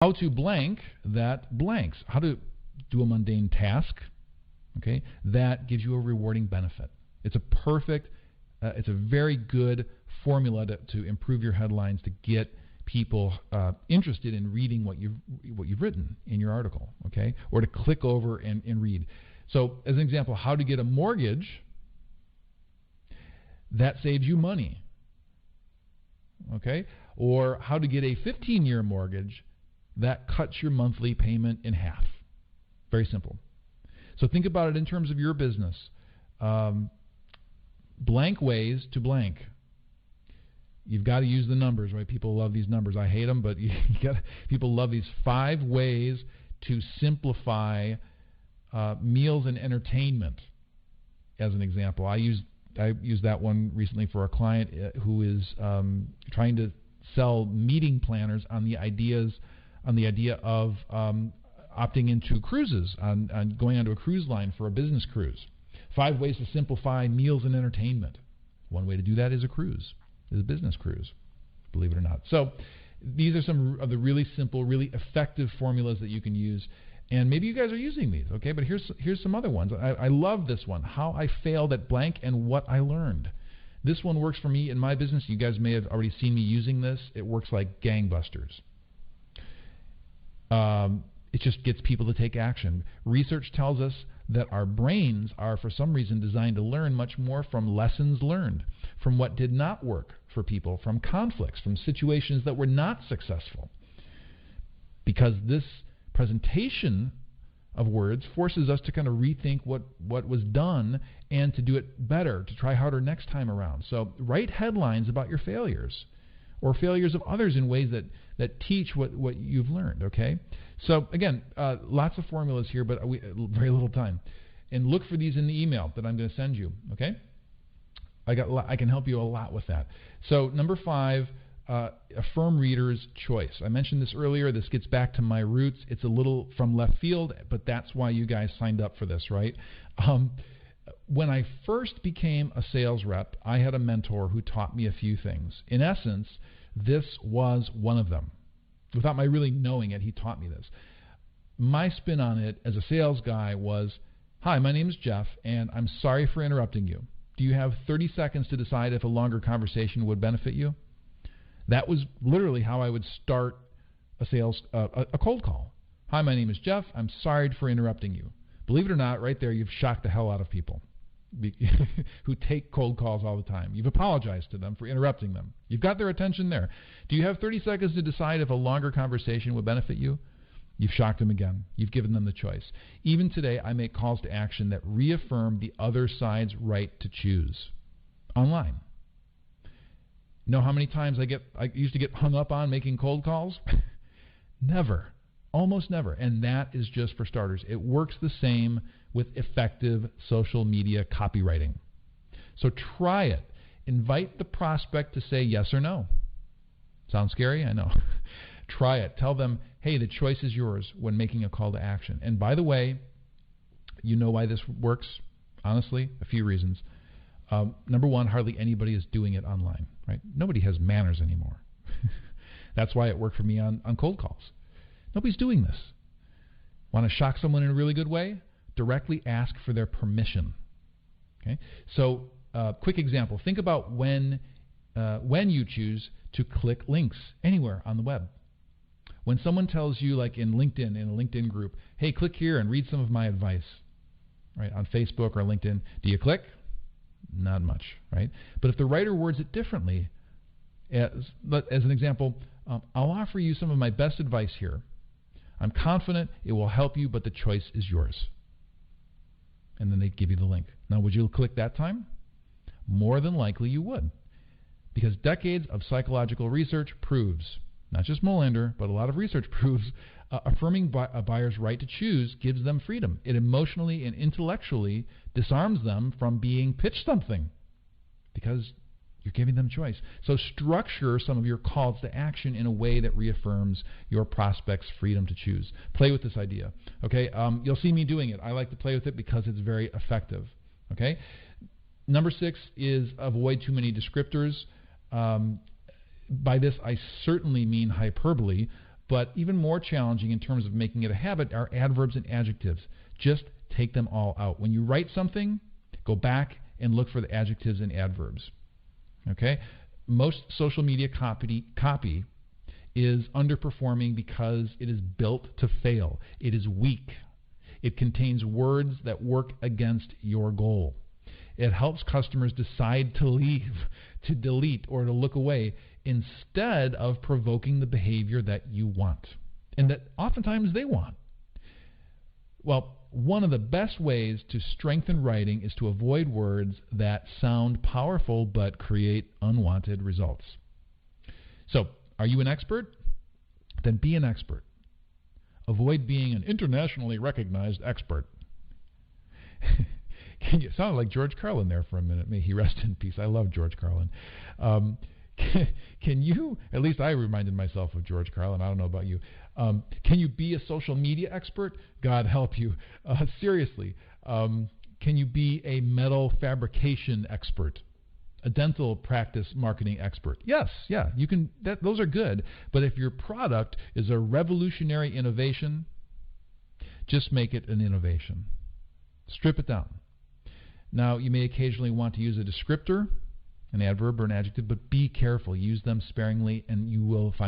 How to blank that blanks. How to do a mundane task, okay, that gives you a rewarding benefit. It's a perfect, it's a very good formula to improve your headlines, to get people interested in reading what you've written in your article, okay, or to click over and read. So, as an example, how to get a mortgage that saves you money, okay, or how to get a 15-year mortgage that cuts your monthly payment in half. Very simple. So think about it in terms of your business. Blank ways to blank. You've got to use the numbers, right? People love these numbers. I hate them, but people love these 5 ways to simplify meals and entertainment, as an example. I used that one recently for a client who is trying to sell meeting planners on the idea of opting into cruises, on going onto a cruise line for a business cruise. 5 ways to simplify meals and entertainment. One way to do that is a business cruise, believe it or not. So these are some of the really simple, really effective formulas that you can use. And maybe you guys are using these, okay? But here's some other ones. I love this one, how I failed at blank and what I learned. This one works for me in my business. You guys may have already seen me using this. It works like gangbusters. It just gets people to take action. Research tells us that our brains are, for some reason, designed to learn much more from lessons learned, from what did not work for people, from conflicts, from situations that were not successful. Because this presentation of words forces us to kind of rethink what was done and to do it better, to try harder next time around. So write headlines about your failures or failures of others in ways that teach what you've learned, okay? So again, lots of formulas here, but very little time. And look for these in the email that I'm going to send you, okay? I can help you a lot with that. So number 5, affirm reader's choice. I mentioned this earlier. This gets back to my roots. It's a little from left field, but that's why you guys signed up for this, right? When I first became a sales rep, I had a mentor who taught me a few things. In essence, this was one of them. Without my really knowing it, he taught me this. My spin on it as a sales guy was, "Hi, my name is Jeff, and I'm sorry for interrupting you. Do you have 30 seconds to decide if a longer conversation would benefit you?" That was literally how I would start a cold call. "Hi, my name is Jeff. I'm sorry for interrupting you." Believe it or not, right there, you've shocked the hell out of people who take cold calls all the time. You've apologized to them for interrupting them. You've got their attention there. "Do you have 30 seconds to decide if a longer conversation would benefit you?" You've shocked them again. You've given them the choice. Even today, I make calls to action that reaffirm the other side's right to choose online. Know how many times I used to get hung up on making cold calls? Never. Almost never. And that is just for starters. It works the same with effective social media copywriting. So try it. Invite the prospect to say yes or no. Sounds scary? I know. Try it. Tell them, hey, the choice is yours when making a call to action. And by the way, you know why this works? Honestly, a few reasons. Number 1, hardly anybody is doing it online, right? Nobody has manners anymore. That's why it worked for me on cold calls. Nobody's doing this. Want to shock someone in a really good way? Directly ask for their permission. Okay. So, quick example. Think about when you choose to click links anywhere on the web. When someone tells you, like in LinkedIn, in a LinkedIn group, "Hey, click here and read some of my advice," right? On Facebook or LinkedIn, do you click? Not much, right? But if the writer words it differently, as an example, "I'll offer you some of my best advice here. I'm confident it will help you, but the choice is yours." And then they give you the link. Now, would you click that time? More than likely you would. Because decades of psychological research proves, not just Molander, but a lot of research proves, affirming a buyer's right to choose gives them freedom. It emotionally and intellectually disarms them from being pitched something because you're giving them choice. So structure some of your calls to action in a way that reaffirms your prospect's freedom to choose. Play with this idea. Okay, you'll see me doing it. I like to play with it because it's very effective. Okay, number 6 is avoid too many descriptors. By this, I certainly mean hyperbole. But even more challenging in terms of making it a habit are adverbs and adjectives. Just take them all out. When you write something, go back and look for the adjectives and adverbs. Okay? Most social media copy is underperforming because it is built to fail. It is weak. It contains words that work against your goal. It helps customers decide to leave, to delete, or to look away instead of provoking the behavior that you want and that oftentimes they want. Well, one of the best ways to strengthen writing is to avoid words that sound powerful but create unwanted results. So, are you an expert? Then be an expert. Avoid being an internationally recognized expert. You sounded like George Carlin there for a minute. May he rest in peace. I love George Carlin. Can you, at least I reminded myself of George Carlin, I don't know about you, can you be a social media expert? God help you. Seriously, can you be a metal fabrication expert? A dental practice marketing expert? Yes, yeah, you can. Those are good. But if your product is a revolutionary innovation, just make it an innovation. Strip it down. Now, you may occasionally want to use a descriptor, an adverb or an adjective, but be careful. Use them sparingly, and you will find